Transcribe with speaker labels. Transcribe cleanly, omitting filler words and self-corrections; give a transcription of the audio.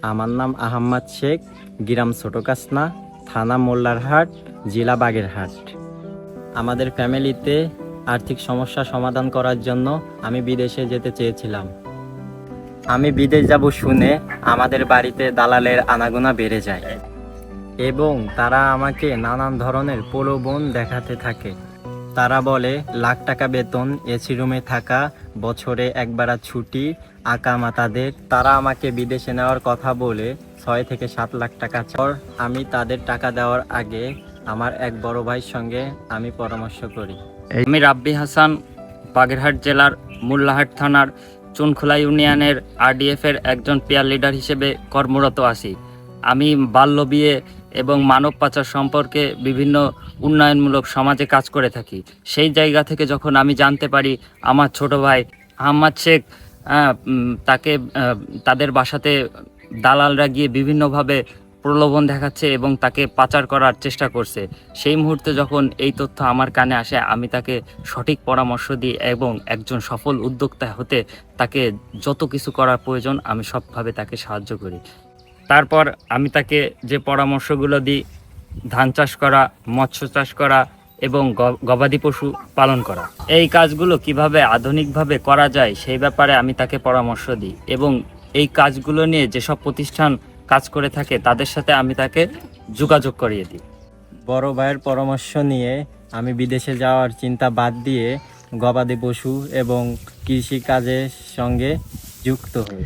Speaker 1: আমার নাম আহম্মদ শেখ, গ্রাম ছোটকাসনা, থানা মোল্লারহাট, জেলা বাগেরহাট। আমাদের ফ্যামিলিতে আর্থিক সমস্যা সমাধান করার জন্য আমি বিদেশে যেতে চেয়েছিলাম। আমি বিদেশ যাব শুনে আমাদের বাড়িতে দালালের আনাগোনা বেড়ে যায় এবং তারা আমাকে নানান ধরনের প্রলোভন দেখাতে থাকে। তারা বলে লাখ টাকা বেতন, এসি রুমে থাকা, বছরে একবার ছুটি, আকামা তাদের। তারা আমাকে বিদেশে নেওয়ার কথা বলে 6 থেকে 7 লাখ টাকা চায়। আমি তাদের টাকা দেওয়ার আগে আমার এক বড় ভাইয়ের সঙ্গে আমি পরামর্শ করি।
Speaker 2: আমি রাব্বি হাসান, বাগেরহাট জেলার মোল্লাহাট থানার চুনখোলা ইউনিয়নের আরডিএফ এর একজন পেয়ার লিডার হিসেবে কর্মরত আছি। আমি বাল্য বিয়ে এবং মানব পাচার সম্পর্কে বিভিন্ন উন্নয়নমূলক সমাজে কাজ করে থাকি। সেই জায়গা থেকে যখন আমি জানতে পারি আমার ছোট ভাই আহম্মদ শেখ তাদের বাসাতে দালালরা গিয়ে বিভিন্নভাবে প্রলোভন দেখাচ্ছে এবং তাকে পাচার করার চেষ্টা করছে, সেই মুহূর্তে যখন এই তথ্য আমার কানে আসে, আমি তাকে সঠিক পরামর্শ দিই এবং একজন সফল উদ্যোক্তা হতে তাকে যত কিছু করার প্রয়োজন আমি সবভাবে তাকে সাহায্য করি। তারপর আমি তাকে যে পরামর্শগুলো দিই, ধান চাষ করা, মৎস্য চাষ করা এবং গবাদি পশু পালন করা, এই কাজগুলো কিভাবে আধুনিকভাবে করা যায় সেই ব্যাপারে আমি তাকে পরামর্শ দিই এবং এই কাজগুলো নিয়ে যেসব প্রতিষ্ঠান কাজ করে থাকে তাদের সাথে আমি তাকে যোগাযোগ করিয়ে দিই।
Speaker 1: বড় ভাইয়ের পরামর্শ নিয়ে আমি বিদেশে যাওয়ার চিন্তা বাদ দিয়ে গবাদি পশু এবং কৃষি কাজের সঙ্গে যুক্ত হই।